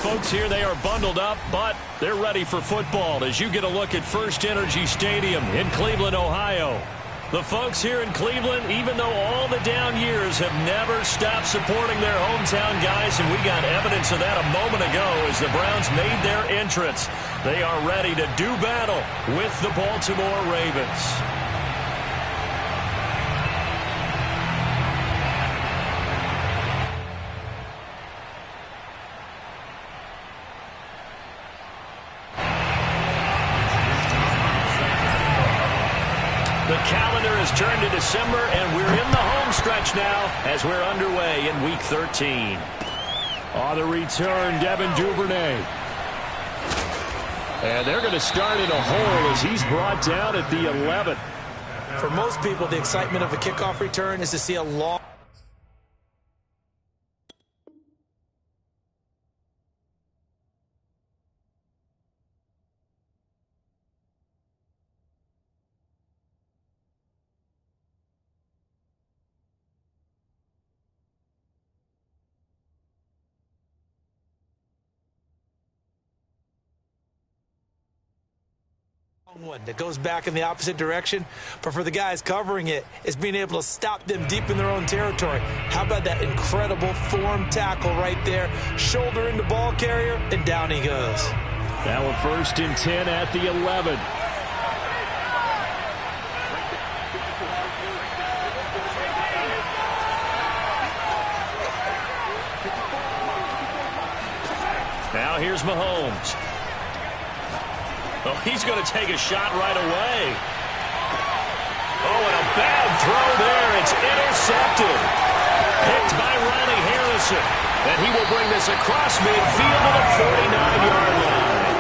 folks here, they are bundled up, but they're ready for football as you get a look at First Energy Stadium in Cleveland, Ohio. The folks here in Cleveland, even though all the down years, have never stopped supporting their hometown guys, and we got evidence of that a moment ago as the Browns made their entrance. They are ready to do battle with the Baltimore Ravens. The calendar has turned to December, and we're in the home stretch now as we're underway in Week 13. On the return, Devin Duvernay. And they're going to start in a hole as he's brought down at the 11. For most people, the excitement of a kickoff return is to see a long... one that goes back in the opposite direction, but for the guys covering it, it's being able to stop them deep in their own territory. How about that incredible form tackle right there, shoulder in the ball carrier, and down he goes. Now a 1st and 10 at the 11. Now here's Mahomes. Oh, he's going to take a shot right away. Oh, and a bad throw there. It's intercepted. Picked by Riley Harrison. And he will bring this across midfield to the 49-yard line.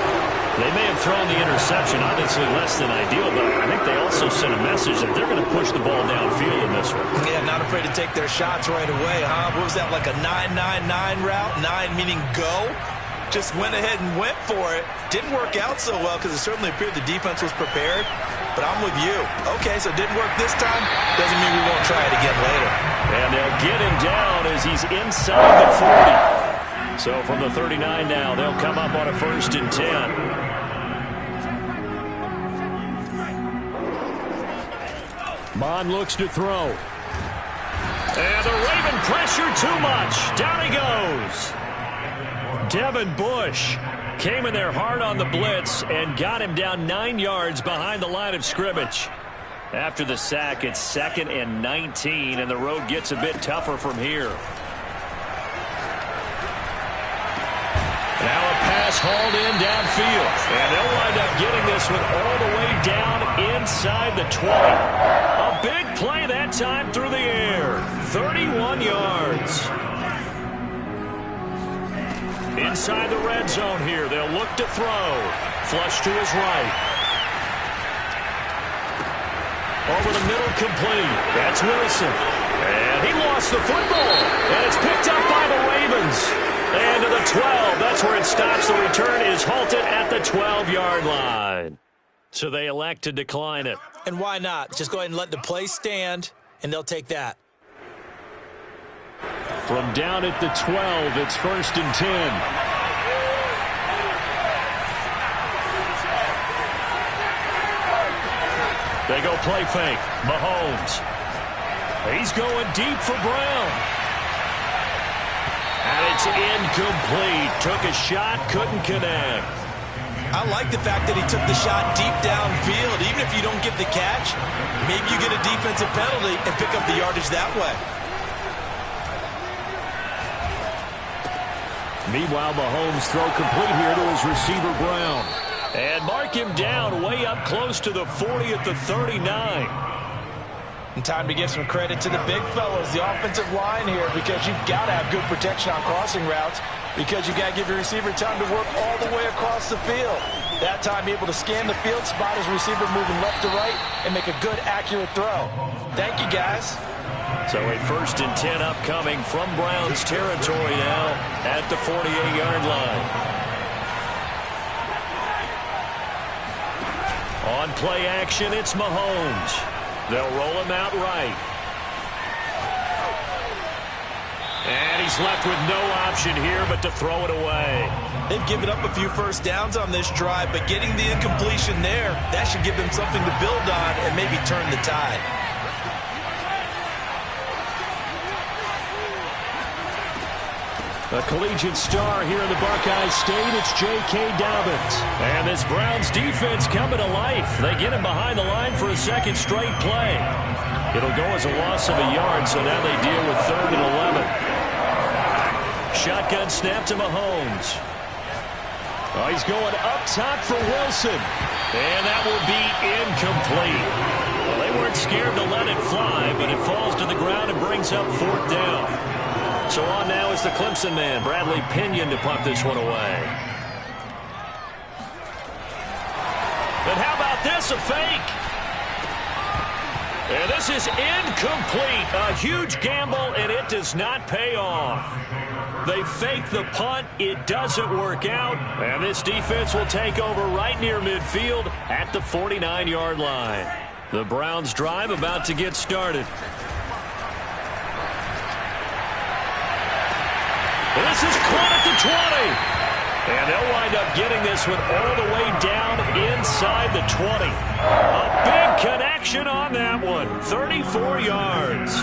They may have thrown the interception, obviously less than ideal, but I think they also sent a message that they're going to push the ball downfield in this one. Yeah, not afraid to take their shots right away, huh? What was that, like a 9-9-9 route? 9 meaning go? Just went ahead and went for it. Didn't work out so well because it certainly appeared the defense was prepared. But I'm with you. Okay, so it didn't work this time. Doesn't mean we won't try it again later. And they'll get him down as he's inside the 40. So from the 39 now, they'll come up on a 1st and 10. Mond looks to throw. And the Raven pressure too much. Down he goes. Devin Bush came in there hard on the blitz and got him down 9 yards behind the line of scrimmage. After the sack, it's 2nd and 19, and the road gets a bit tougher from here. Now a pass hauled in downfield, and they'll wind up getting this one all the way down inside the 20. A big play that time through the air, 31 yards. Inside the red zone here, they'll look to throw. Flush to his right. Over the middle, complete. That's Wilson. And he lost the football. And it's picked up by the Ravens. And to the 12. That's where it stops. The return is halted at the 12-yard line. So they elect to decline it. And why not? Just go ahead and let the play stand, and they'll take that. From down at the 12, it's 1st and 10. They go play fake. Mahomes. He's going deep for Brown. And it's incomplete. Took a shot, couldn't connect. I like the fact that he took the shot deep downfield. Even if you don't get the catch, maybe you get a defensive penalty and pick up the yardage that way. Meanwhile, Mahomes throw complete here to his receiver, Brown. And mark him down way up close to the 40 at the 39. And time to give some credit to the big fellows, the offensive line here, because you've got to have good protection on crossing routes, because you've got to give your receiver time to work all the way across the field. That time able to scan the field, spot his receiver moving left to right, and make a good, accurate throw. Thank you, guys. So a 1st and 10 upcoming from Browns territory now at the 48-yard line. On play action, it's Mahomes. They'll roll him out right. And he's left with no option here but to throw it away. They've given up a few first downs on this drive, but getting the incompletion there, that should give them something to build on and maybe turn the tide. A collegiate star here in the Buckeye State, it's J.K. Dobbins. And this Browns defense coming to life. They get him behind the line for a second straight play. It'll go as a loss of a yard, so now they deal with 3rd and 11. Shotgun snap to Mahomes. Oh, he's going up top for Wilson. And that will be incomplete. Well, they weren't scared to let it fly, but it falls to the ground and brings up 4th down. So on now is the Clemson man, Bradley Pinion, to punt this one away. And how about this, a fake? And this is incomplete. A huge gamble, and it does not pay off. They fake the punt. It doesn't work out. And this defense will take over right near midfield at the 49-yard line. The Browns drive about to get started. This is caught at the 20. And they'll wind up getting this one all the way down inside the 20. A big connection on that one. 34 yards.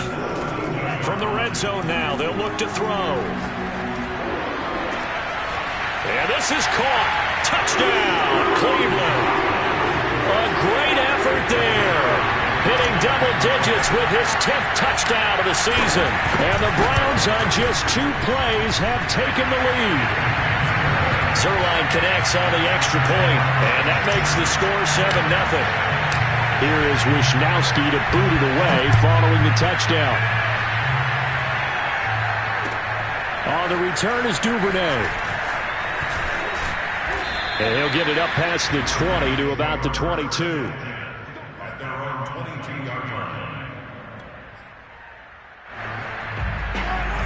From the red zone now, they'll look to throw. And this is caught. Touchdown, Cleveland. A great effort there. Hitting double digits with his 10th touchdown of the season. And the Browns on just 2 plays have taken the lead. Zuerlein connects on the extra point, and that makes the score 7-0. Here is Wishnowski to boot it away following the touchdown. On the return is Duvernay. And he'll get it up past the 20 to about the 22.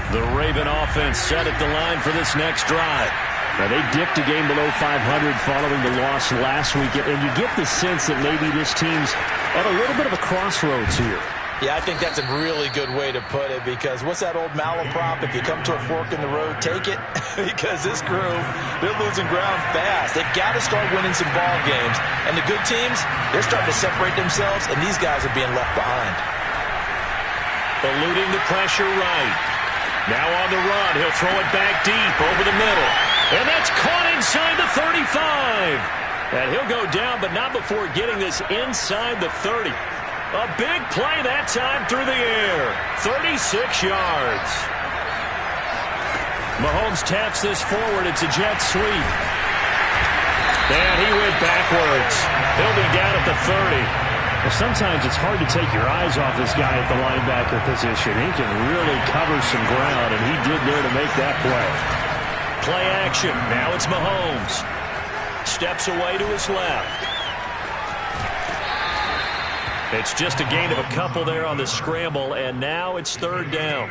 The Raven offense set at the line for this next drive. Now, they dipped a game below 500 following the loss last week, and you get the sense that maybe this team's at a little bit of a crossroads here. Yeah, I think that's a really good way to put it, because what's that old malaprop? If you come to a fork in the road, take it. Because this group, they're losing ground fast. They've got to start winning some ball games. And the good teams, they're starting to separate themselves, and these guys are being left behind. Eluding the pressure right. Now on the run, he'll throw it back deep over the middle. And that's caught inside the 35. And he'll go down, but not before getting this inside the 30. A big play that time through the air. 36 yards. Mahomes taps this forward. It's a jet sweep. And he went backwards. He'll be down at the 30. Well, sometimes it's hard to take your eyes off this guy at the linebacker position. He can really cover some ground, and he did there to make that play. Play action. Now it's Mahomes. Steps away to his left. It's just a gain of a couple there on the scramble, and now it's 3rd down.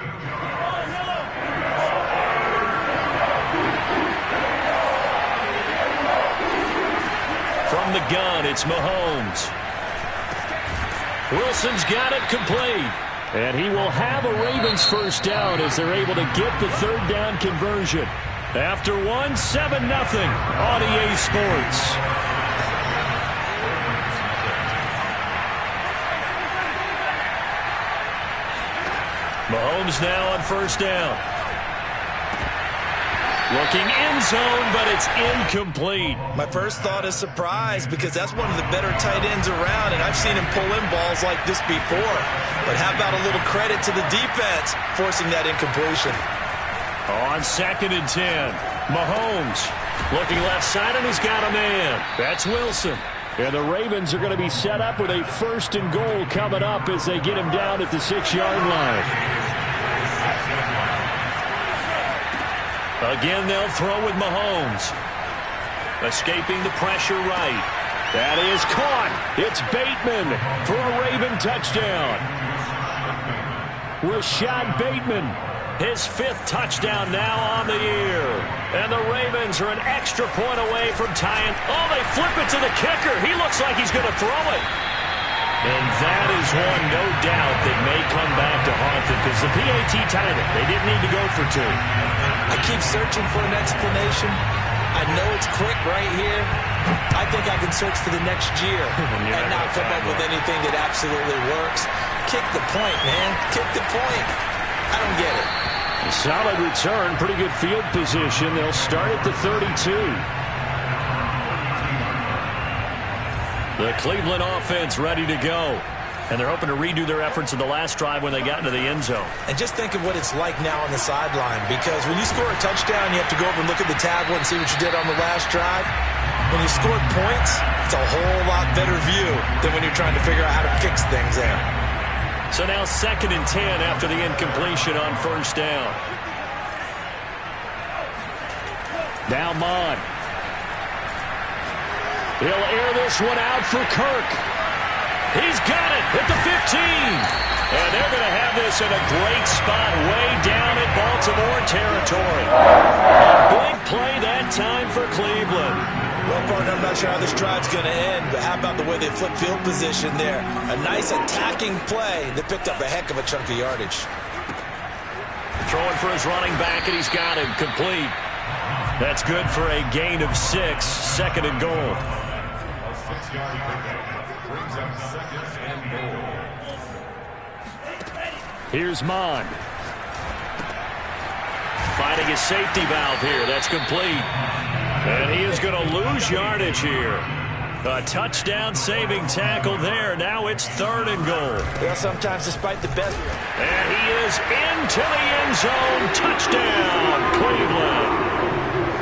From the gun, it's Mahomes. Wilson's got it complete. And he will have a Ravens first down as they're able to get the 3rd down conversion. After 1, 7-0 on EA Sports. Mahomes now on first down. Looking end zone, but it's incomplete. My first thought is surprise, because that's one of the better tight ends around, and I've seen him pull in balls like this before. But how about a little credit to the defense forcing that incompletion? On 2nd and 10, Mahomes looking left side, and he's got a man. That's Wilson. And the Ravens are going to be set up with a 1st and goal coming up as they get him down at the 6-yard line. Again, they'll throw with Mahomes. Escaping the pressure right. That is caught. It's Bateman for a Raven touchdown. Rashad Bateman, his 5th touchdown now on the year. And the Ravens are an extra point away from tying. Oh, they flip it to the kicker. He looks like he's going to throw it. And that is one, no doubt, that may come back to haunt them because the PAT tied it. They didn't need to go for two. I keep searching for an explanation. I know it's quick right here. I think I can search for the next year and not come up with anything that absolutely works. Kick the point, man. Kick the point. I don't get it. A solid return, pretty good field position. They'll start at the 32. The Cleveland offense ready to go. And they're hoping to redo their efforts in the last drive when they got into the end zone. And just think of what it's like now on the sideline, because when you score a touchdown, you have to go over and look at the tablet and see what you did on the last drive. When you scored points, it's a whole lot better view than when you're trying to figure out how to fix things there. So now 2nd and 10 after the incompletion on first down. Now Mond. He'll air this one out for Kirk. He's got it at the 15. And they're going to have this in a great spot way down in Baltimore territory. A big play that time for Cleveland. Well, partner, I'm not sure how this drive's going to end, but how about the way they flip field position there? A nice attacking play that picked up a heck of a chunk of yardage. Throwing for his running back, and he's got him complete. That's good for a gain of 6, 2nd and goal. Here's Mond. Finding his safety valve here. That's complete. And he is going to lose yardage here. A touchdown-saving tackle there. Now it's 3rd and goal. Well, sometimes despite the best. And he is into the end zone. Touchdown, Cleveland.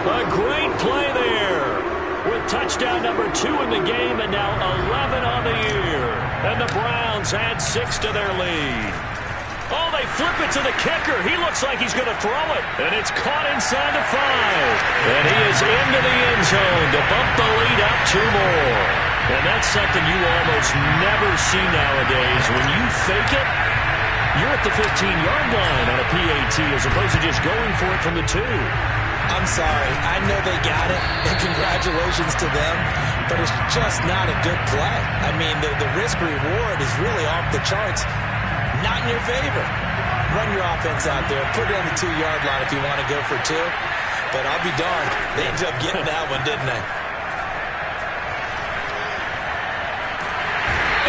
A great play there. With touchdown number 2 in the game and now 11 on the year. And the Browns add 6 to their lead. Oh, they flip it to the kicker. He looks like he's going to throw it. And it's caught inside the 5. And he is into the end zone to bump the lead up 2 more. And that's something you almost never see nowadays. When you fake it, you're at the 15-yard line on a PAT as opposed to just going for it from the 2. I'm sorry. I know they got it, and congratulations to them, but it's just not a good play. I mean, the risk-reward is really off the charts. Not in your favor. Run your offense out there. Put it on the 2-yard line if you want to go for 2. But I'll be darned. They ended up getting that one, didn't they?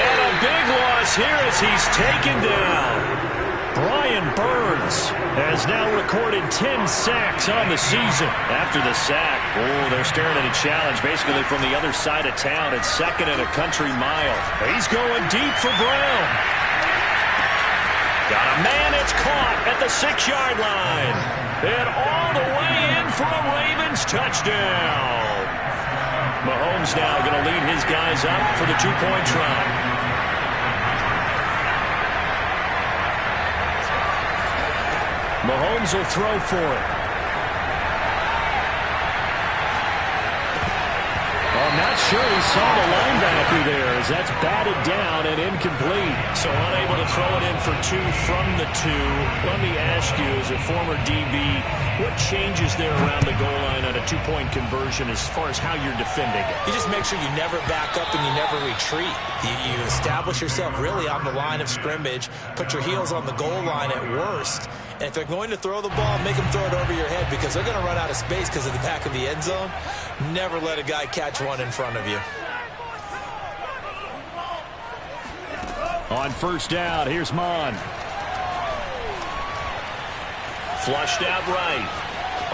And a big loss here as he's taken down. Brian Burns has now recorded 10 sacks on the season. After the sack, they're staring at a challenge basically from the other side of town. It's 2nd and a country mile. He's going deep for Brown. Got a man, it's caught at the 6-yard line. And all the way in for a Ravens touchdown. Mahomes now going to lead his guys up for the 2-point try. Mahomes will throw for it. I'm not sure he saw the linebacker there as that's batted down and incomplete. So unable to throw it in for 2 from the 2. Let me ask you, as a former DB, what changes there around the goal line on a 2-point conversion as far as how you're defending it? You just make sure you never back up and you never retreat. You establish yourself really on the line of scrimmage, put your heels on the goal line at worst, and if they're going to throw the ball, make them throw it over your head because they're going to run out of space because of the back of the end zone. Never let a guy catch one in front of you. On first down, here's Mond. Flushed out right.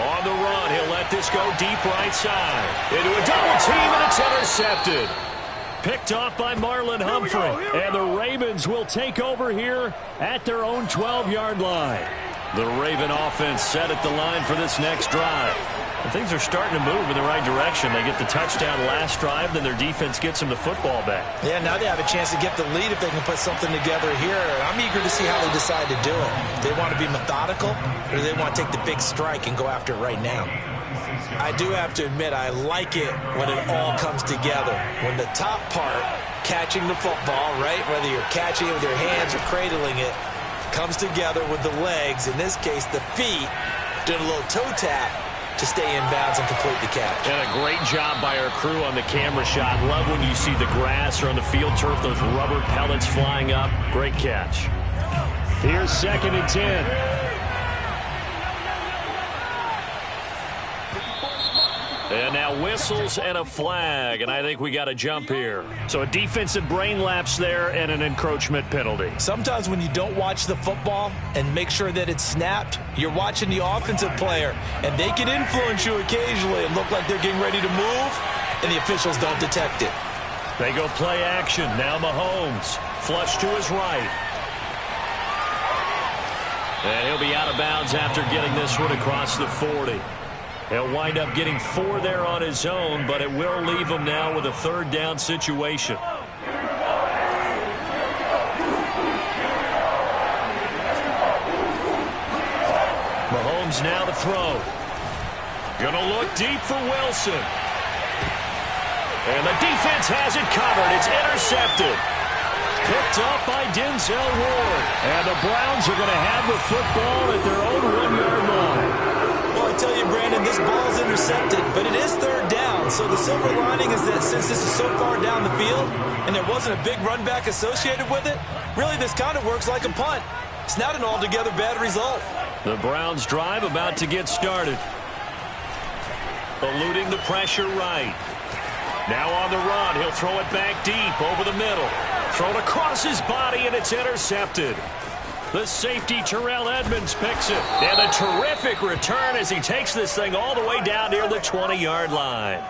On the run, he'll let this go deep right side. Into a double team, and it's intercepted. Picked off by Marlon Humphrey. And the Ravens will take over here at their own 12-yard line. The Raven offense set at the line for this next drive. And things are starting to move in the right direction. They get the touchdown last drive, then their defense gets them the football back. Yeah, now they have a chance to get the lead if they can put something together here. I'm eager to see how they decide to do it. They want to be methodical, or they want to take the big strike and go after it right now. I do have to admit, I like it when it all comes together. When the top part, catching the football, right, whether you're catching it with your hands or cradling it, comes together with the legs, in this case the feet, doing a little toe tap. to stay in bounds and complete the catch. And a great job by our crew on the camera shot. Love when you see the grass or on the field turf, those rubber pellets flying up. Great catch. Here's 2nd and 10. And now whistles and a flag, and I think we got a jump here. So a defensive brain lapse there and an encroachment penalty. Sometimes when you don't watch the football and make sure that it's snapped, you're watching the offensive player, and they can influence you occasionally and look like they're getting ready to move, and the officials don't detect it. They go play action. Now Mahomes. Flush to his right. And he'll be out of bounds after getting this one across the 40. He'll wind up getting 4 there on his own, but it will leave him now with a 3rd down situation. Mahomes now to throw. Gonna look deep for Wilson. And the defense has it covered. It's intercepted. Picked up by Denzel Ward. And the Browns are going to have the football at their own 1-yard line. Well, I tell you, Brandon, this ball's intercepted, but it is 3rd down. So the silver lining is that since this is so far down the field and there wasn't a big run back associated with it, really this kind of works like a punt. It's not an altogether bad result. The Browns drive about to get started. Eluding the pressure right. Now on the run, he'll throw it back deep over the middle. Thrown across his body, and it's intercepted. The safety, Terrell Edmonds, picks it. And a terrific return as he takes this thing all the way down near the 20-yard line.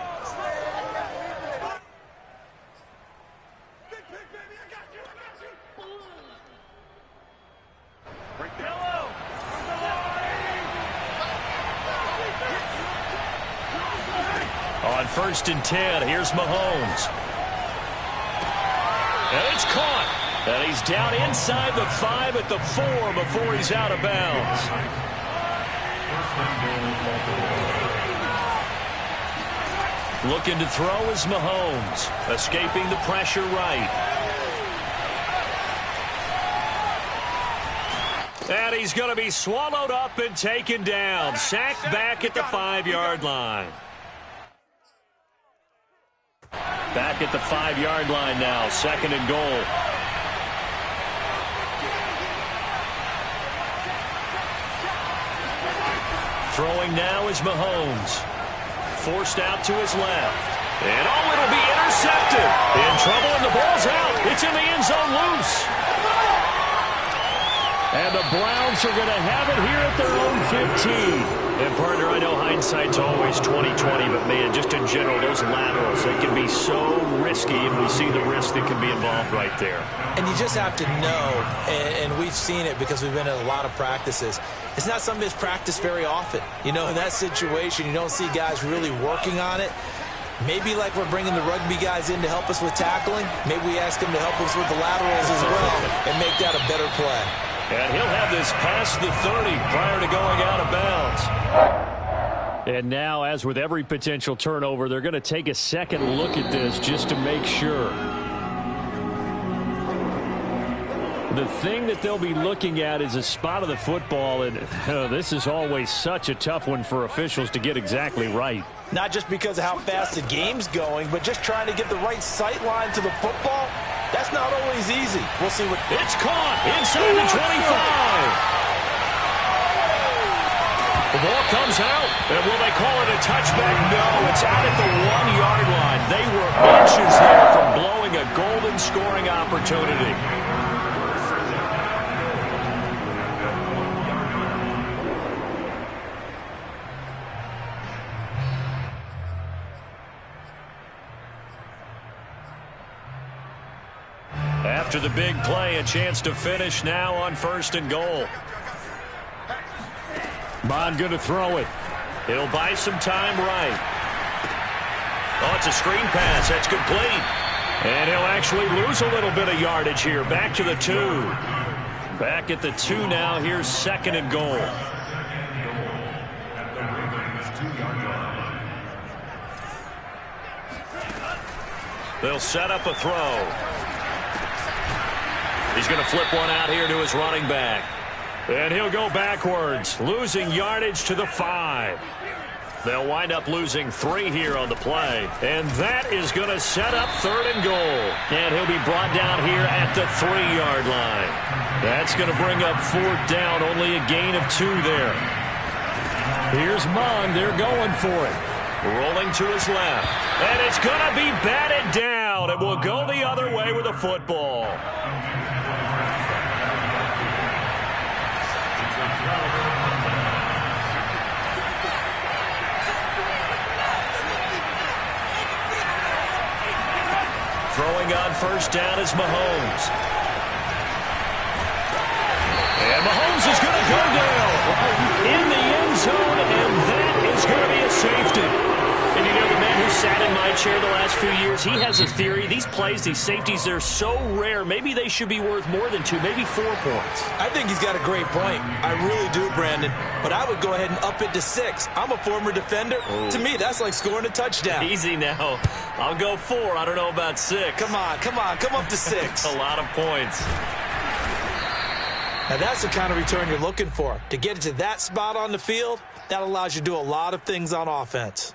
On 1st and 10, here's Mahomes. And it's caught. And he's down inside the 5 at the 4 before he's out of bounds. Looking to throw is Mahomes. Escaping the pressure right. And he's going to be swallowed up and taken down. Sacked back at the 5-yard line. Back at the 5-yard line now. 2nd and goal. Throwing now is Mahomes. Forced out to his left. And it'll be intercepted. In trouble, and the ball's out. It's in the end zone loose. And the Browns are going to have it here at their own 15. And, partner, I know hindsight's always 20/20, but, man, just in general, those laterals, they can be so risky, and we see the risk that can be involved right there. And you just have to know, and we've seen it because we've been at a lot of practices, it's not something that's practiced very often. You know, in that situation, you don't see guys really working on it. Maybe like we're bringing the rugby guys in to help us with tackling, maybe we ask them to help us with the laterals as well and make that a better play. And he'll have this past the 30 prior to going out of bounds. And now, as with every potential turnover, they're going to take a second look at this just to make sure. The thing that they'll be looking at is a spot of the football, and this is always such a tough one for officials to get exactly right. Not just because of how fast the game's going, but just trying to get the right sight line to the football. That's not always easy. We'll see what... It's caught inside the 25. The ball comes out, and will they call it a touchback? No, it's out at the 1-yard line. They were inches there from blowing a golden scoring opportunity. After the big play, a chance to finish now on 1st and goal. Bond going to throw it. He'll buy some time right. Oh, it's a screen pass. That's complete. And he'll actually lose a little bit of yardage here. Back to the 2. Back at the 2 now. Here's 2nd and goal. They'll set up a throw. He's going to flip one out here to his running back. And he'll go backwards, losing yardage to the 5. They'll wind up losing 3 here on the play. And that is going to set up 3rd and goal. And he'll be brought down here at the 3-yard line. That's going to bring up 4th down, only a gain of 2 there. Here's Mond. They're going for it. Rolling to his left. And it's going to be batted down. It will go the other way with the football. Throwing on 1st down is Mahomes. And Mahomes is going to go down in the end zone, and that is going to be a safety. And you know, the man who sat in my chair the last few years, he has a theory. These plays, these safeties, they're so rare. Maybe they should be worth more than 2, maybe 4 points. I think he's got a great point. I really do, Brandon. But I would go ahead and up it to 6. I'm a former defender. Ooh. To me, that's like scoring a touchdown. Easy now. I'll go 4. I don't know about 6. Come on. Come up to 6. A lot of points. Now, that's the kind of return you're looking for. To get to that spot on the field, that allows you to do a lot of things on offense.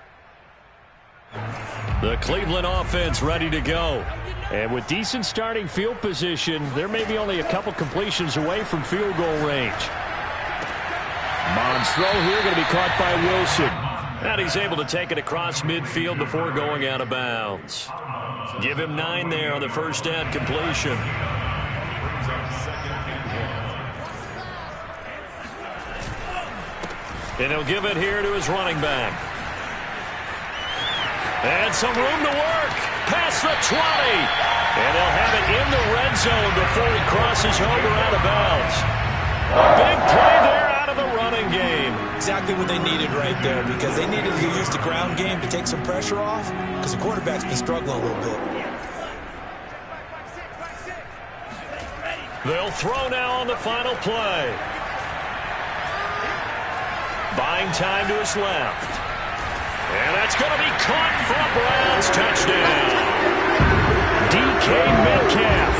The Cleveland offense ready to go. And with decent starting field position, they're maybe only a couple completions away from field goal range. Mond's throw here going to be caught by Wilson. And he's able to take it across midfield before going out of bounds. Give him 9 there on the 1st down completion. And he'll give it here to his running back. And some room to work. Past the 20. And they'll have it in the red zone before he crosses over out of bounds. A big play there out of the running game. Exactly what they needed right there, because they needed to use the ground game to take some pressure off, because the quarterback's been struggling a little bit. They'll throw now on the final play. Buying time to his left. And that's going to be caught for a Browns touchdown. DK Metcalf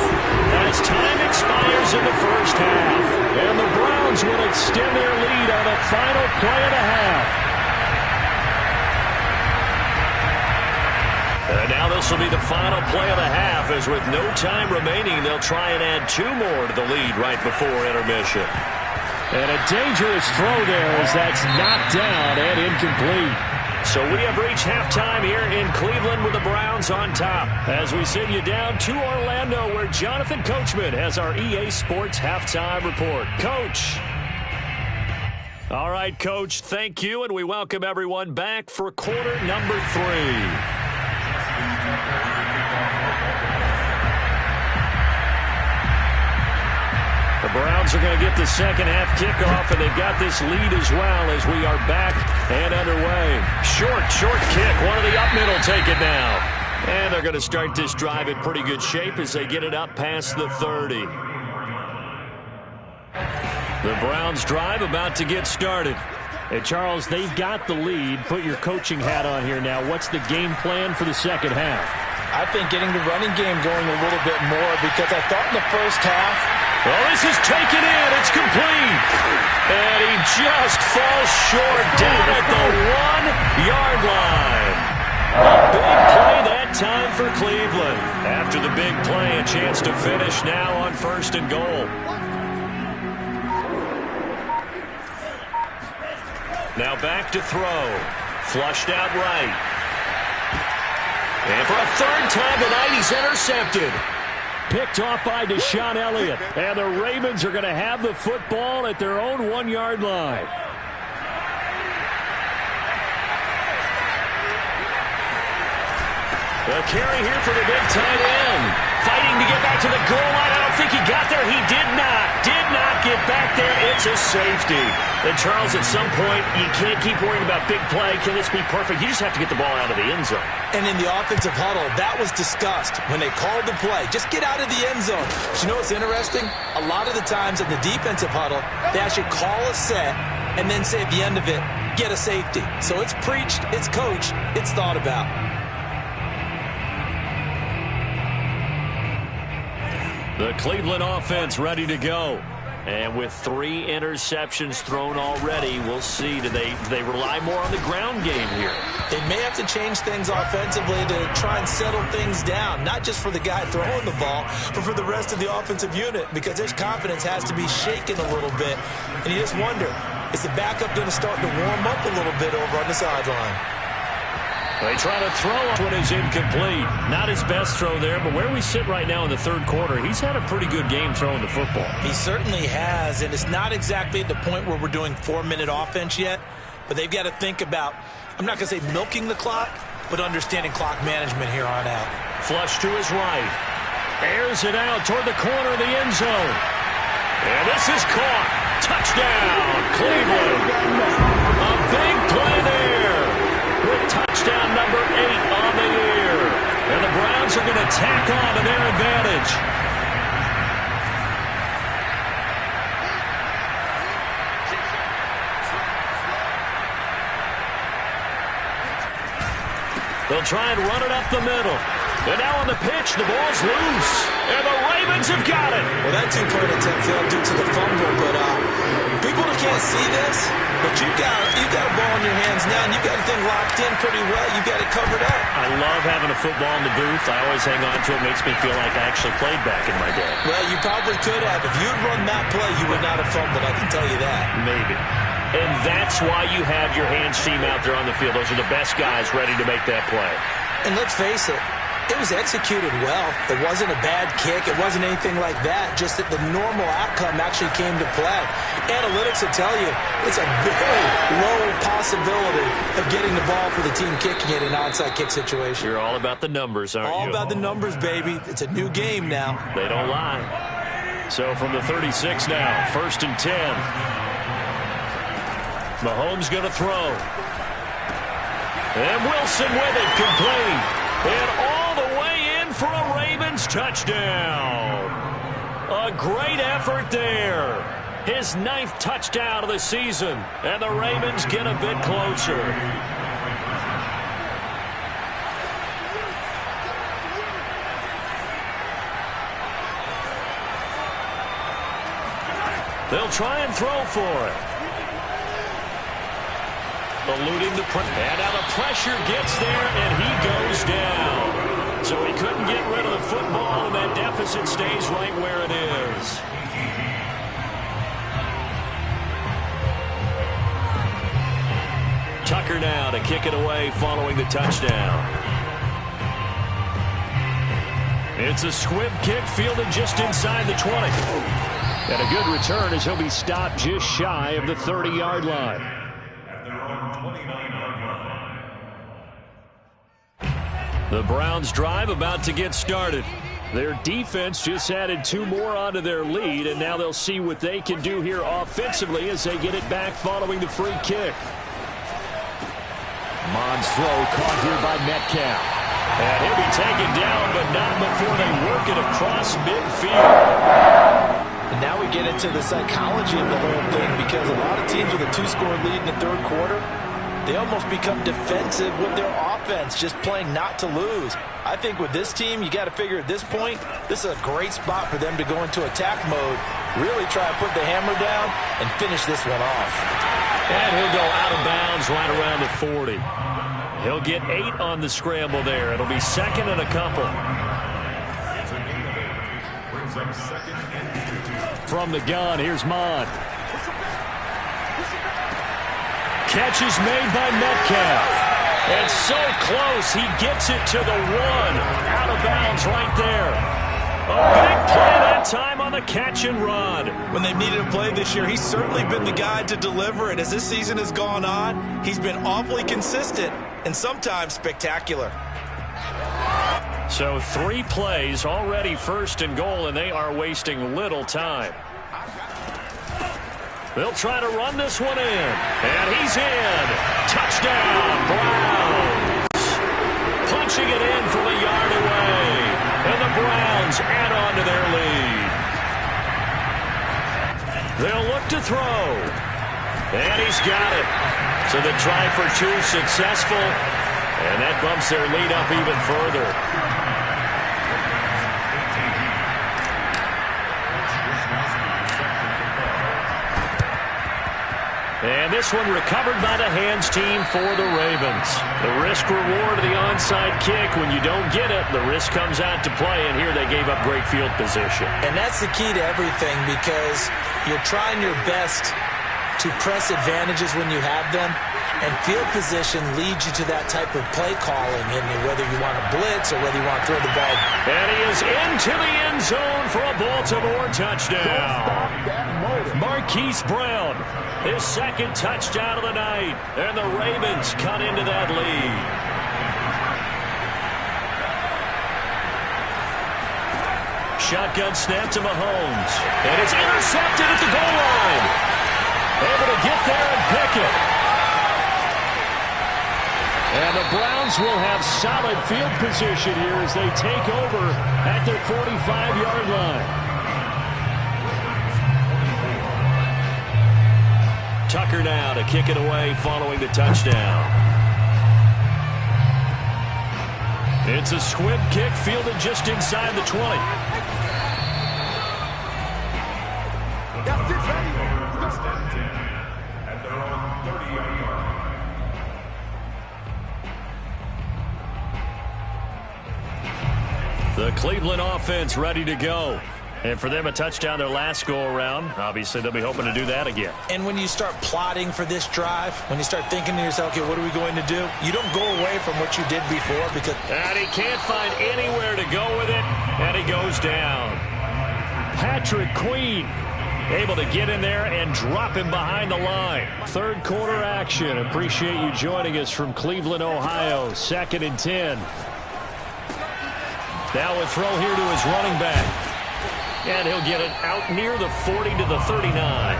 as time expires in the 1st half. And the Browns will extend their lead on the final play of the half. And now this will be the final play of the half, as with no time remaining, they'll try and add 2 more to the lead right before intermission. And a dangerous throw there as that's knocked down and incomplete. So we have reached halftime here in Cleveland with the Browns on top. As we send you down to Orlando, where Jonathan Coachman has our EA Sports halftime report. Coach. All right, Coach, thank you, and we welcome everyone back for quarter number 3. The Browns are going to get the second half kickoff, and they've got this lead as well as we are back and underway. Short kick. One of the up middle take it now. And they're going to start this drive in pretty good shape as they get it up past the 30. The Browns drive about to get started. Hey, Charles, they've got the lead. Put your coaching hat on here now. What's the game plan for the second half? I think getting the running game going a little bit more, because I thought in the 1st half, well, this is taken in. It's complete. And he just falls short down at the 1-yard line. A big play that time for Cleveland. After the big play, a chance to finish now on 1st and goal. Now back to throw. Flushed out right. And for a 3rd time tonight, he's intercepted. Picked off by Deshaun Elliott. And the Ravens are going to have the football at their own 1-yard line. The carry here for the big tight end. Fighting to get back to the goal line. I don't think he got there. He did not. Did not get back there. It's a safety. And Charles, at some point, you can't keep worrying about big play. Can this be perfect? You just have to get the ball out of the end zone. And in the offensive huddle, that was discussed when they called the play. Just get out of the end zone. But you know what's interesting? A lot of the times in the defensive huddle, they actually call a set and then say at the end of it, get a safety. So it's preached, it's coached, it's thought about. The Cleveland offense ready to go. And with 3 interceptions thrown already, we'll see. Do they rely more on the ground game here? They may have to change things offensively to try and settle things down, not just for the guy throwing the ball, but for the rest of the offensive unit, because his confidence has to be shaken a little bit. And you just wonder, is the backup going to start to warm up a little bit over on the sideline? They try to throw when it's incomplete. Not his best throw there, but where we sit right now in the third quarter, he's had a pretty good game throwing the football. He certainly has, and it's not exactly at the point where we're doing 4-minute offense yet, but they've got to think about, I'm not going to say milking the clock, but understanding clock management here on out. Flush to his right. Airs it out toward the corner of the end zone. And this is caught. Touchdown, Cleveland. A big play there. With touchdown number 8 on the year. And the Browns are going to tack on to their advantage. They'll try and run it up the middle. And now on the pitch, the ball's loose. And the Ravens have got it. Well, that two-point attempt failed due to the fumble, but people can't see this, but you got a ball in your hands now, and you've got the thing locked in pretty well. You've got it covered up. I love having a football in the booth. I always hang on to it. It makes me feel like I actually played back in my day. Well, you probably could have. If you'd run that play, you would not have fumbled, I can tell you that. Maybe. And that's why you have your hands team out there on the field. Those are the best guys ready to make that play. And let's face it, it was executed well. It wasn't a bad kick. It wasn't anything like that. Just that the normal outcome actually came to play. Analytics will tell you it's a very low possibility of getting the ball for the team kicking it in an onside kick situation. You're all about the numbers, aren't you? All about the numbers, baby. It's a new game now. They don't lie. So from the 36 now, 1st and 10. Mahomes going to throw. And Wilson with it, complete. And all the way in for a Ravens touchdown. A great effort there. His 9th touchdown of the season. And the Ravens get a bit closer. They'll try and throw for it. Eluding the pressure. And now the pressure gets there, and he goes down. So he couldn't get rid of the football, and that deficit stays right where it is. Tucker now to kick it away following the touchdown. It's a squib kick fielded just inside the 20. And a good return as he'll be stopped just shy of the 30-yard line. The Browns drive about to get started. Their defense just added 2 more onto their lead, and now they'll see what they can do here offensively as they get it back following the free kick. Mons throw caught here by Metcalf. And he'll be taken down, but not before they work it across midfield. And now we get into the psychology of the whole thing, because a lot of teams with a 2-score lead in the third quarter, they almost become defensive with their offense, just playing not to lose. I think with this team, you got to figure at this point, this is a great spot for them to go into attack mode, really try to put the hammer down and finish this one off. And he'll go out of bounds right around the 40. He'll get 8 on the scramble there. It'll be 2nd and a couple. From the gun, here's Mond. Catch is made by Metcalf. And so close, he gets it to the 1. Out of bounds right there. A big play that time on the catch and run. When they've needed a play this year, he's certainly been the guy to deliver it. As this season has gone on, he's been awfully consistent and sometimes spectacular. So 3 plays, already 1st and goal, and they are wasting little time. They'll try to run this one in. And he's in. Touchdown, Browns. Punching it in from a yard away. And the Browns add on to their lead. They'll look to throw. And he's got it. So the try for 2 successful. And that bumps their lead up even further. And this one recovered by the hands team for the Ravens. The risk reward of the onside kick. When you don't get it, the risk comes out to play, and here they gave up great field position. And that's the key to everything, because you're trying your best to press advantages when you have them, and field position leads you to that type of play calling, and whether you want to blitz or whether you want to throw the ball. And he is into the end zone for a Baltimore touchdown. Marquise Brown, his second touchdown of the night, and the Ravens cut into that lead. Shotgun snap to Mahomes, and it's intercepted at the goal line. Able to get there and pick it. And the Browns will have solid field position here as they take over at their 45-yard line. Tucker now to kick it away following the touchdown. It's a squib kick fielded just inside the 20. At their own 30-yard line. The Cleveland offense ready to go. And for them, a touchdown their last go-around. Obviously, they'll be hoping to do that again. And when you start plotting for this drive, when you start thinking to yourself, okay, what are we going to do? You don't go away from what you did before, because... And he can't find anywhere to go with it, and he goes down. Patrick Queen able to get in there and drop him behind the line. Third quarter action. Appreciate you joining us from Cleveland, Ohio. 2nd and 10. Now a throw here to his running back. And he'll get it out near the 40 to the 39.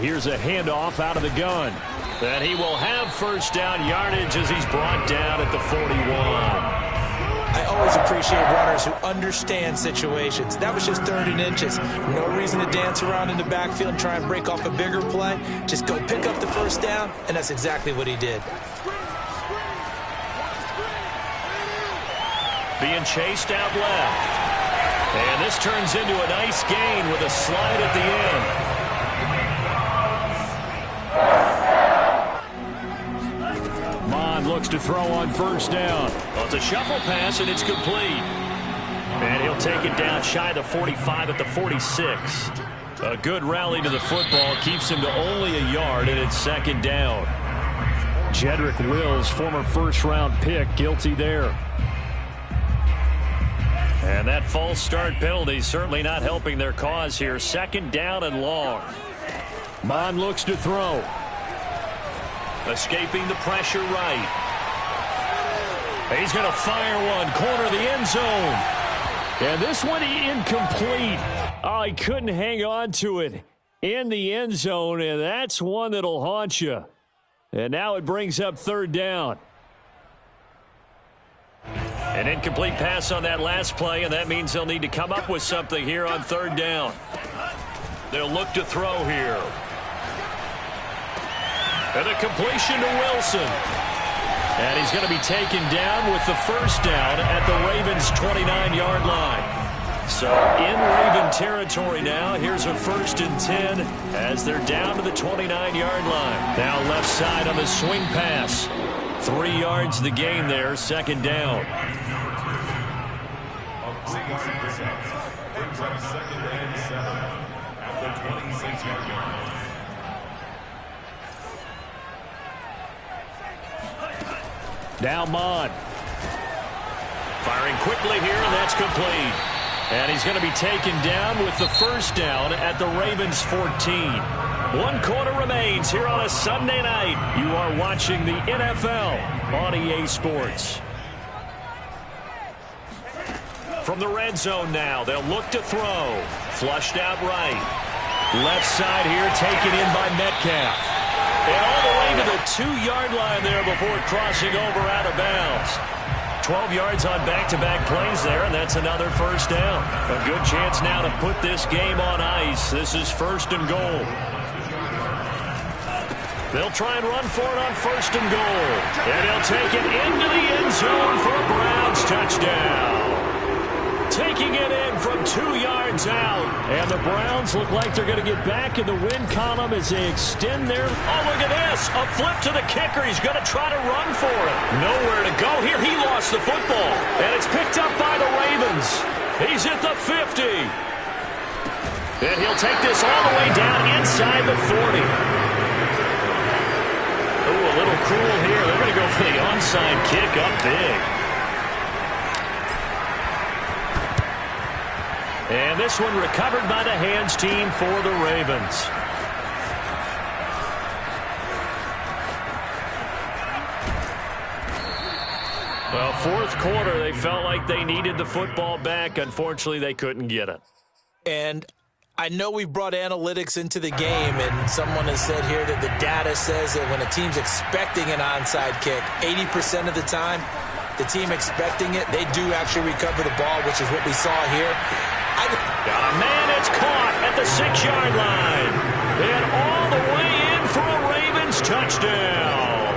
Here's a handoff out of the gun. And he will have first down yardage as he's brought down at the 41. I always appreciate runners who understand situations. That was just 3rd and inches. No reason to dance around in the backfield and try and break off a bigger play. Just go pick up the first down, and that's exactly what he did. Being chased out left. And this turns into a nice gain with a slide at the end. Mond looks to throw on first down. Well, it's a shuffle pass, and it's complete. And he'll take it down shy of the 45 at the 46. A good rally to the football keeps him to only a yard, and it's 2nd down. Jedrick Wills, former first-round pick, guilty there. And that false start penalty certainly not helping their cause here. 2nd down and long. Mond looks to throw. Escaping the pressure right. He's going to fire one. Corner of the end zone. And this one incomplete. Oh, he couldn't hang on to it in the end zone, and that's one that'll haunt you. And now it brings up 3rd down. An incomplete pass on that last play, and that means they'll need to come up with something here on 3rd down. They'll look to throw here. And a completion to Wilson. And he's going to be taken down with the first down at the Ravens' 29-yard line. So in Raven territory now. Here's a 1st and 10 as they're down to the 29-yard line. Now left side on the swing pass. 3 yards the gain there, 2nd down. Brings up 2nd and 7 at the 26-yard line. Now Mond. Firing quickly here, and that's complete. And he's going to be taken down with the first down at the Ravens' 14. 1 quarter remains here on a Sunday night. You are watching the NFL on EA Sports. From the red zone now, they'll look to throw. Flushed out right. Left side here taken in by Metcalf. And all the way to the 2-yard line there before crossing over out of bounds. 12 yards on back-to-back plays there, and that's another first down. A good chance now to put this game on ice. This is 1st and goal. They'll try and run for it on 1st and goal. And he'll take it into the end zone for a Browns touchdown. taking it in from 2 yards out. And the Browns look like they're going to get back in the win column as they extend their... Oh, look at this. A flip to the kicker. He's going to try to run for it. Nowhere to go here. He lost the football. And it's picked up by the Ravens. He's at the 50. And he'll take this all the way down inside the 40. Ooh, a little cruel here. They're going to go for the onside kick up big. And this one recovered by the hands team for the Ravens. Well, fourth quarter, they felt like they needed the football back. Unfortunately, they couldn't get it. And I know we brought analytics into the game, and someone has said here that the data says that when a team's expecting an onside kick, 80% of the time, the team expecting it, they do actually recover the ball, which is what we saw here. Got a man, it's caught at the 6-yard line. And all the way in for a Ravens touchdown.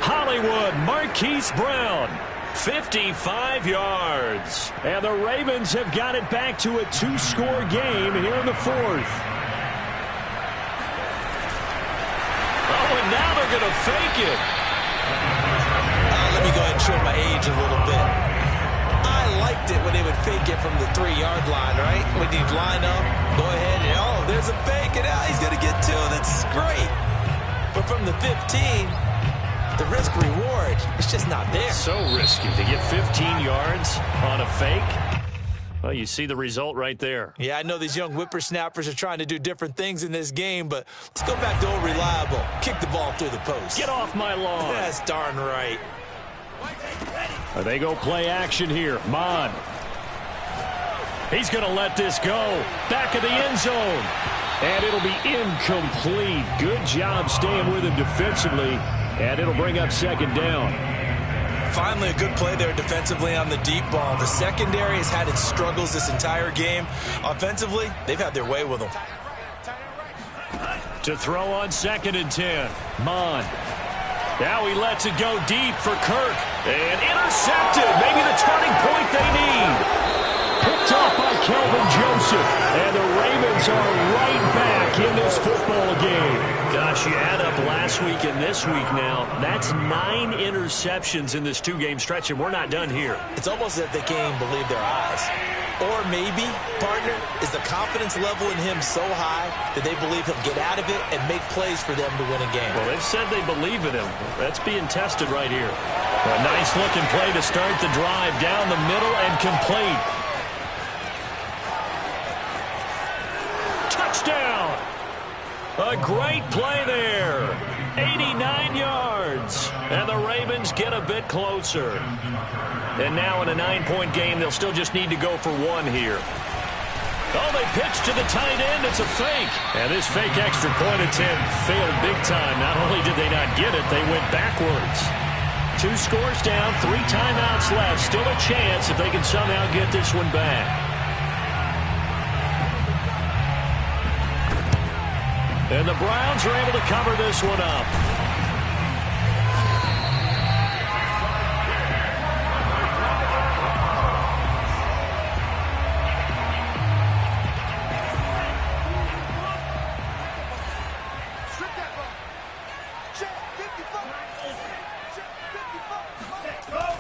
Hollywood Marquise Brown, 55 yards. And the Ravens have got it back to a 2-score game here in the fourth. Oh, and now they're going to fake it. Let me go ahead and show my age a little bit. I liked it when they would fake it from the 3-yard line, right? When you'd line up, go ahead, and oh, there's a fake, and he's going to get 2. That's great. But from the 15, the risk-reward, it's just not there. So risky to get 15 yards on a fake. Well, you see the result right there. Yeah, I know these young whippersnappers are trying to do different things in this game, but let's go back to old reliable. Kick the ball through the post. Get off my lawn. That's darn right. They go play action here. Mond. He's going to let this go. Back of the end zone. And it'll be incomplete. Good job staying with him defensively. And it'll bring up second down. Finally, a good play there defensively on the deep ball. The secondary has had its struggles this entire game. Offensively, they've had their way with them. To throw on 2nd and 10. Mond. Now he lets it go deep for Kirk. And intercepted. Maybe the turning point they need. Picked off by Kelvin Joseph. And the Ravens are right back in this football game. Gosh, you add up last week and this week now. That's 9 interceptions in this 2-game stretch, and we're not done here. It's almost as if they can't even believe their eyes. Or maybe, partner, is the confidence level in him so high that they believe he'll get out of it and make plays for them to win a game. Well, they've said they believe in him. That's being tested right here. A nice-looking play to start the drive down the middle and complete. Touchdown! A great play there. 89 yards. And the Ravens get a bit closer. And now in a 9-point game, they'll still just need to go for 1 here. Oh, they pitch to the tight end. It's a fake. And this fake extra point attempt failed big time. Not only did they not get it, they went backwards. 2 scores down, 3 timeouts left. Still a chance if they can somehow get this one back. And the Browns are able to cover this one up.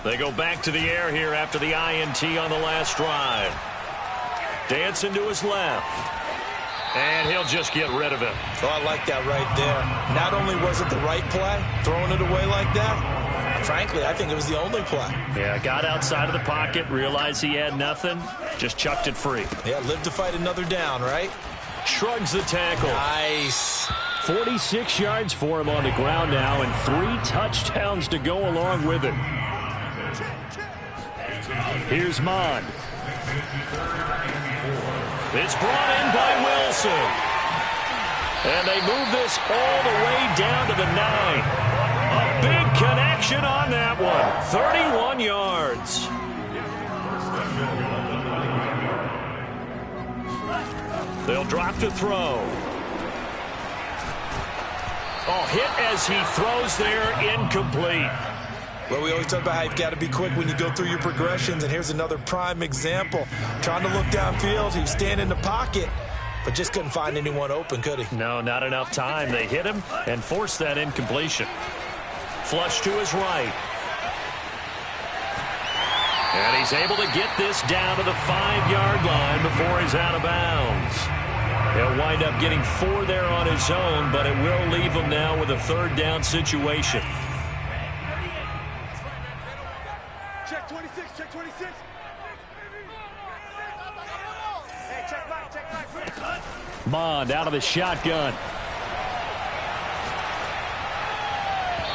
They go back to the air here after the INT on the last drive. Dancing to his left. And he'll just get rid of it. Oh, I like that right there. Not only was it the right play, throwing it away like that, frankly, I think it was the only play. Yeah, got outside of the pocket, realized he had nothing, just chucked it free. Yeah, live to fight another down, right? Shrugs the tackle. Nice. 46 yards for him on the ground now and 3 touchdowns to go along with it. Here's Mond. It's brought in by Wilson. And they move this all the way down to the 9. A big connection on that one. 31 yards. They'll drop to throw. Oh, hit as he throws there, incomplete. Well, we always talk about how you've got to be quick when you go through your progressions, and here's another prime example. Trying to look downfield, he was standing in the pocket, but just couldn't find anyone open, could he? No, not enough time. They hit him and forced that incompletion. Flush to his right. And he's able to get this down to the 5-yard line before he's out of bounds. He'll wind up getting 4 there on his own, but it will leave him now with a 3rd down situation. Check 26, check 26. Hey, check back. Mond out of the shotgun.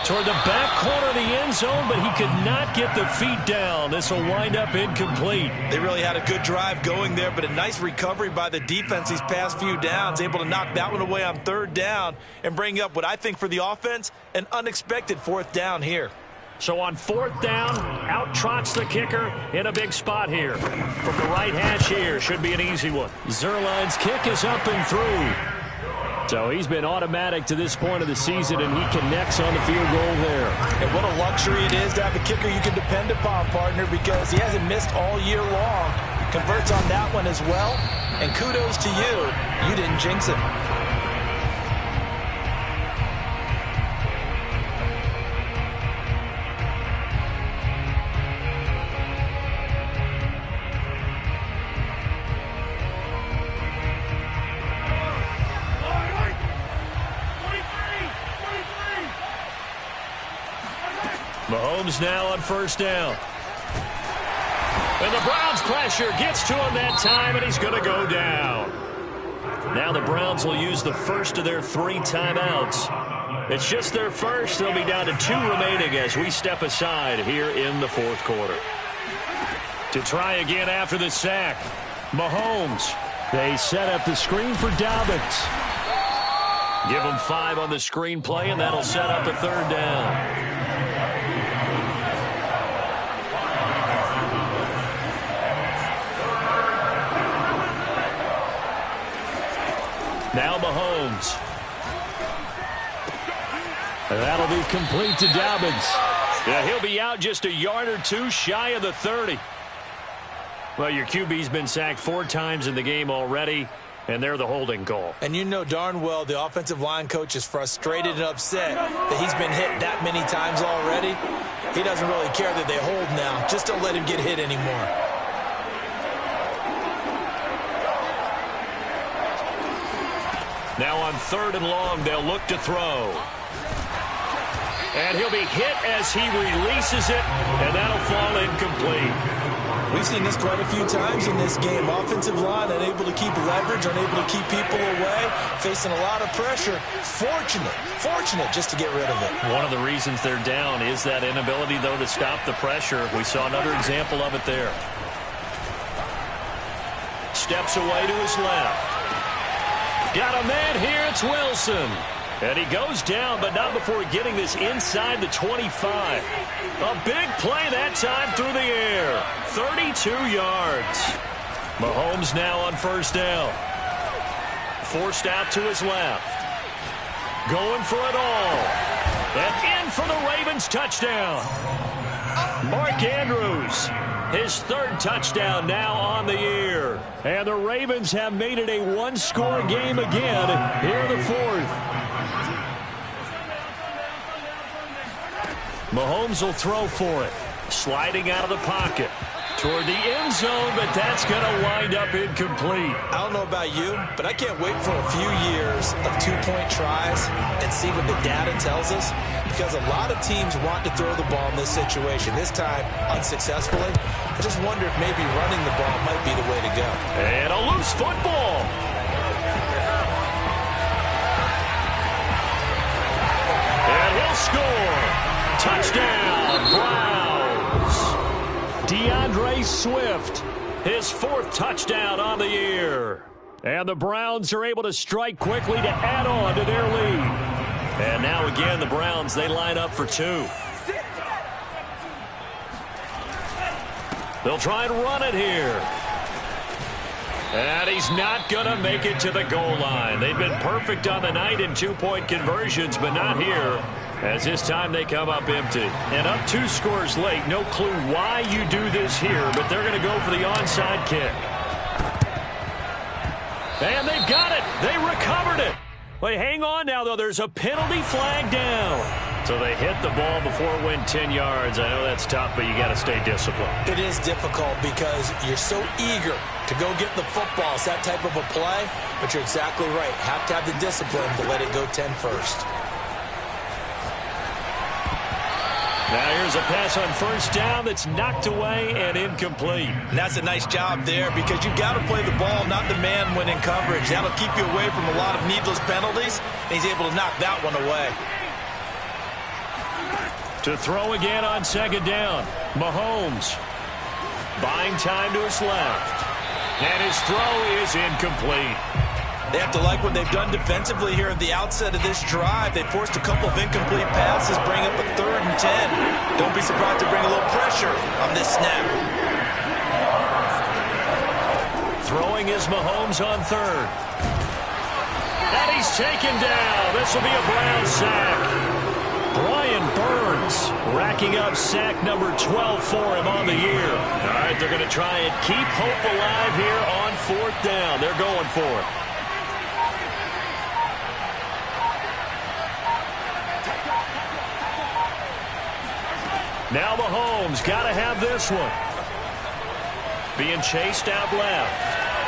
Toward the back corner of the end zone, but he could not get the feet down. This will wind up incomplete. They really had a good drive going there, but a nice recovery by the defense these past few downs, able to knock that one away on 3rd down and bring up what I think for the offense, an unexpected 4th down here. So on 4th down, out trots the kicker in a big spot here. From the right hash here, should be an easy one. Zuerlein's kick is up and through. So he's been automatic to this point of the season, and he connects on the field goal there. And what a luxury it is to have a kicker you can depend upon, partner, because he hasn't missed all year long. Converts on that one as well, and kudos to you. You didn't jinx it. Mahomes now on 1st down. And the Browns pressure gets to him that time, and he's going to go down. Now the Browns will use the first of their 3 timeouts. It's just their first. They'll be down to 2 remaining as we step aside here in the 4th quarter. To try again after the sack, Mahomes. They set up the screen for Dobbins. Give him 5 on the screen play, and that'll set up a 3rd down. Now Mahomes. And that'll be complete to Dobbins. Yeah, he'll be out just a yard or 2 shy of the 30. Well, your QB's been sacked 4 times in the game already, and they're the holding call. And you know darn well the offensive line coach is frustrated and upset that he's been hit that many times already. He doesn't really care that they hold now. Just don't let him get hit anymore. Now on 3rd and long, they'll look to throw. And he'll be hit as he releases it, and that'll fall incomplete. We've seen this quite a few times in this game. Offensive line unable to keep leverage, unable to keep people away, facing a lot of pressure. Fortunate just to get rid of it. One of the reasons they're down is that inability, though, to stop the pressure. We saw another example of it there. Steps away to his left. Got a man here, it's Wilson. And he goes down, but not before getting this inside the 25. A big play that time through the air. 32 yards. Mahomes now on 1st down. Forced out to his left. Going for it all. And in for the Ravens touchdown. Mark Andrews. His 3rd touchdown now on the year. And the Ravens have made it a 1-score game again here in the 4th. Mahomes will throw for it. Sliding out of the pocket. Toward the end zone, but that's going to wind up incomplete. I don't know about you, but I can't wait for a few years of 2-point tries and see what the data tells us, because a lot of teams want to throw the ball in this situation. This time, unsuccessfully. I just wonder if maybe running the ball might be the way to go. And a loose football. And he'll score. Touchdown, Browns. DeAndre Swift, his 4th touchdown on the year. And the Browns are able to strike quickly to add on to their lead. And now again, the Browns, they line up for 2. They'll try and run it here. And he's not going to make it to the goal line. They've been perfect on the night in 2-point conversions, but not here. As this time they come up empty. And up 2 scores late. No clue why you do this here, but they're going to go for the onside kick. And they've got it. They recovered it. Well, hang on now, though. There's a penalty flag down. So they hit the ball before it went 10 yards. I know that's tough, but you got to stay disciplined. It is difficult because you're so eager to go get the football. It's that type of a play, but you're exactly right. Have to have the discipline to let it go 10 first. Now here's a pass on first down that's knocked away and incomplete. And that's a nice job there because you've got to play the ball, not the man when in coverage. That'll keep you away from a lot of needless penalties, and he's able to knock that one away. To throw again on second down. Mahomes buying time to his left. And his throw is incomplete. They have to like what they've done defensively here at the outset of this drive. They forced a couple of incomplete passes, bring up a 3rd and 10. Don't be surprised to bring a little pressure on this snap. Throwing is Mahomes on 3rd. And he's taken down. This will be a Brown sack. Brian Burns racking up sack number 12 for him on the year. All right, they're going to try and keep hope alive here on 4th down. They're going for it. Now Mahomes got to have this one. Being chased out left.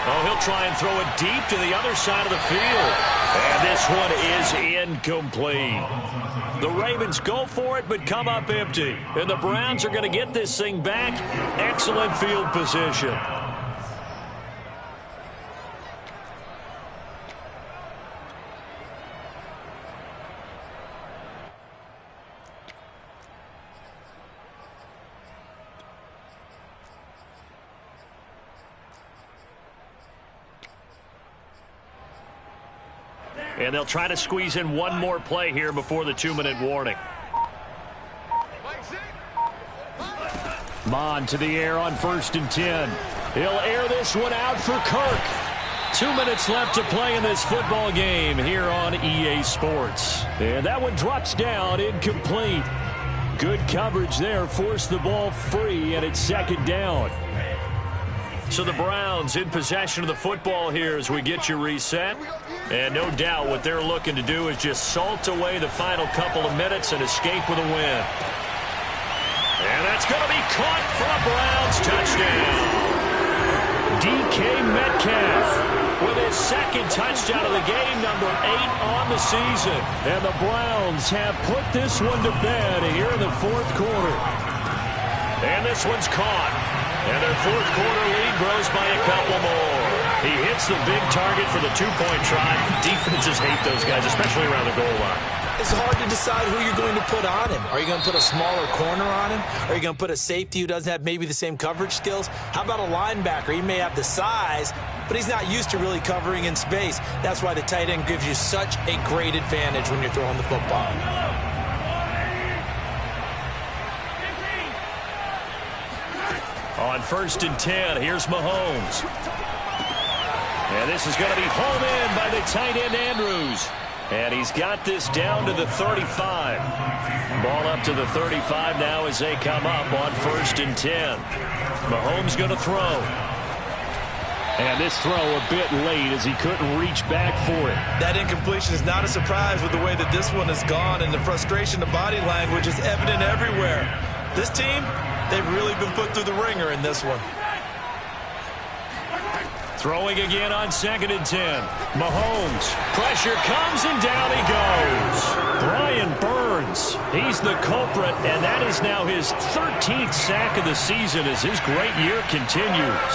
Oh, he'll try and throw it deep to the other side of the field. And this one is incomplete. The Ravens go for it, but come up empty. And the Browns are going to get this thing back. Excellent field position. And they'll try to squeeze in one more play here before the 2-minute warning. Mon to the air on 1st and 10. He'll air this one out for Kirk. 2 minutes left to play in this football game here on EA Sports. And that one drops down, incomplete. Good coverage there, forced the ball free, and it's 2nd down. So the Browns in possession of the football here as we get you reset. And no doubt what they're looking to do is just salt away the final couple of minutes and escape with a win. And that's going to be caught for a Browns touchdown. DK Metcalf with his 2nd touchdown of the game, number 8 on the season. And the Browns have put this one to bed here in the 4th quarter. And this one's caught. And their 4th quarter lead grows by a couple more. He hits the big target for the 2-point try. Defenses hate those guys, especially around the goal line. It's hard to decide who you're going to put on him. Are you going to put a smaller corner on him? Are you going to put a safety who doesn't have maybe the same coverage skills? How about a linebacker? He may have the size, but he's not used to really covering in space. That's why the tight end gives you such a great advantage when you're throwing the football. On 1st and 10, here's Mahomes. And this is going to be home in by the tight end Andrews. And he's got this down to the 35. Ball up to the 35 now as they come up on 1st and 10. Mahomes going to throw. And this throw a bit late as he couldn't reach back for it. That incompletion is not a surprise with the way that this one has gone, and the frustration, the body language is evident everywhere. This team, they've really been put through the ringer in this one. Throwing again on 2nd and 10. Mahomes. Pressure comes and down he goes. Brian Burns. He's the culprit, and that is now his 13th sack of the season as his great year continues.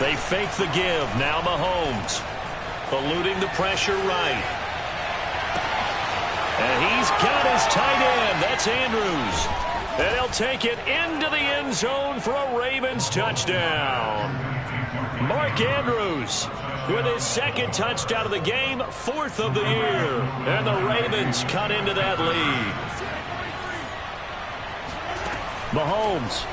They fake the give. Now Mahomes. Eluding the pressure right. And he's got his tight end. That's Andrews. And he'll take it into the end zone for a Ravens touchdown. Mark Andrews with his 2nd touchdown of the game, 4th of the year. And the Ravens cut into that lead. Mahomes.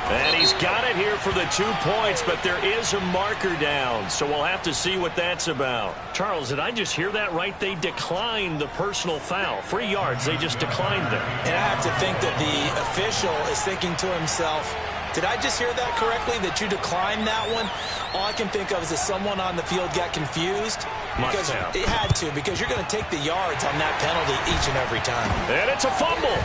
And he's got it here for the 2 points, but there is a marker down, so we'll have to see what that's about. Charles, did I just hear that right? They declined the personal foul. 3 yards, they just declined them. And I have to think that the official is thinking to himself, did I just hear that correctly, that you declined that one? All I can think of is that someone on the field got confused. Because it had to, because you're going to take the yards on that penalty each and every time. And it's a fumble.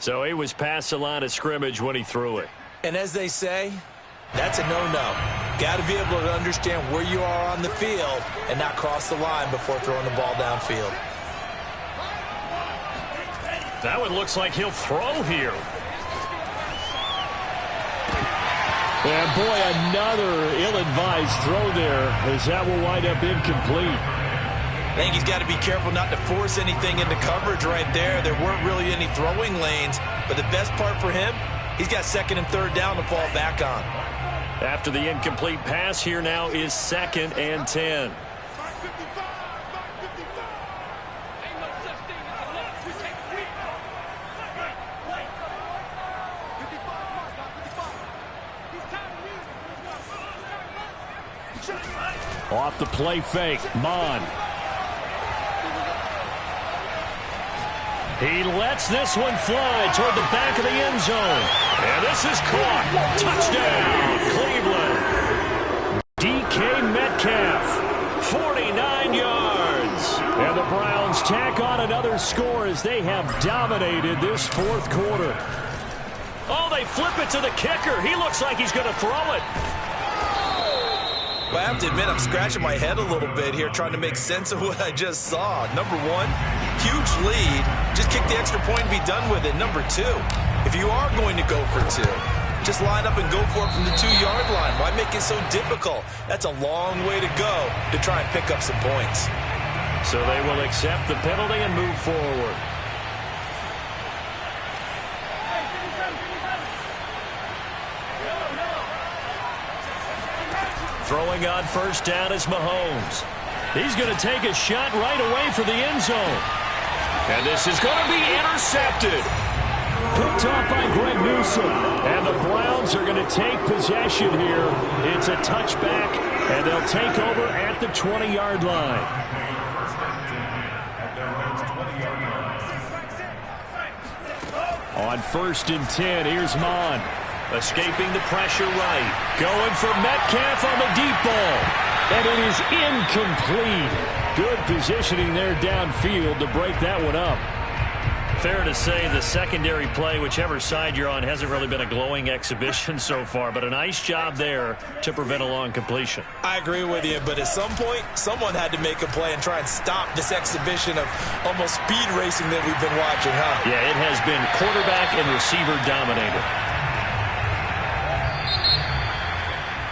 So he was past the line of scrimmage when he threw it. And as they say, that's a no-no. Got to be able to understand where you are on the field and not cross the line before throwing the ball downfield. That one looks like he'll throw here. And boy, another ill-advised throw there, as that will wind up incomplete. I think he's got to be careful not to force anything into coverage right there. There weren't really any throwing lanes, but the best part for him, he's got 2nd and 3rd down to fall back on. After the incomplete pass, here now is 2nd and 10. Off the play fake, Mon. He lets this one fly toward the back of the end zone. And this is caught. Touchdown, Cleveland. DK Metcalf, 49 yards. And the Browns tack on another score as they have dominated this 4th quarter. Oh, they flip it to the kicker. He looks like he's going to throw it. Well, I have to admit, I'm scratching my head a little bit here trying to make sense of what I just saw. Number 1, huge lead. Just kick the extra point and be done with it. Number 2, if you are going to go for 2, just line up and go for it from the 2-yard line. Why make it so difficult? That's a long way to go to try and pick up some points. So they will accept the penalty and move forward. Throwing on 1st down is Mahomes. He's going to take a shot right away for the end zone. And this is going to be intercepted. Picked off by Greg Newsome. And the Browns are going to take possession here. It's a touchback, and they'll take over at the 20-yard line. On 1st and 10, here's Mon. Escaping the pressure right. Going for Metcalf on the deep ball. And it is incomplete. Good positioning there downfield to break that one up. Fair to say the secondary play, whichever side you're on, hasn't really been a glowing exhibition so far, but a nice job there to prevent a long completion. I agree with you, but at some point, someone had to make a play and try and stop this exhibition of almost speed racing that we've been watching, huh? Yeah, it has been quarterback and receiver dominated.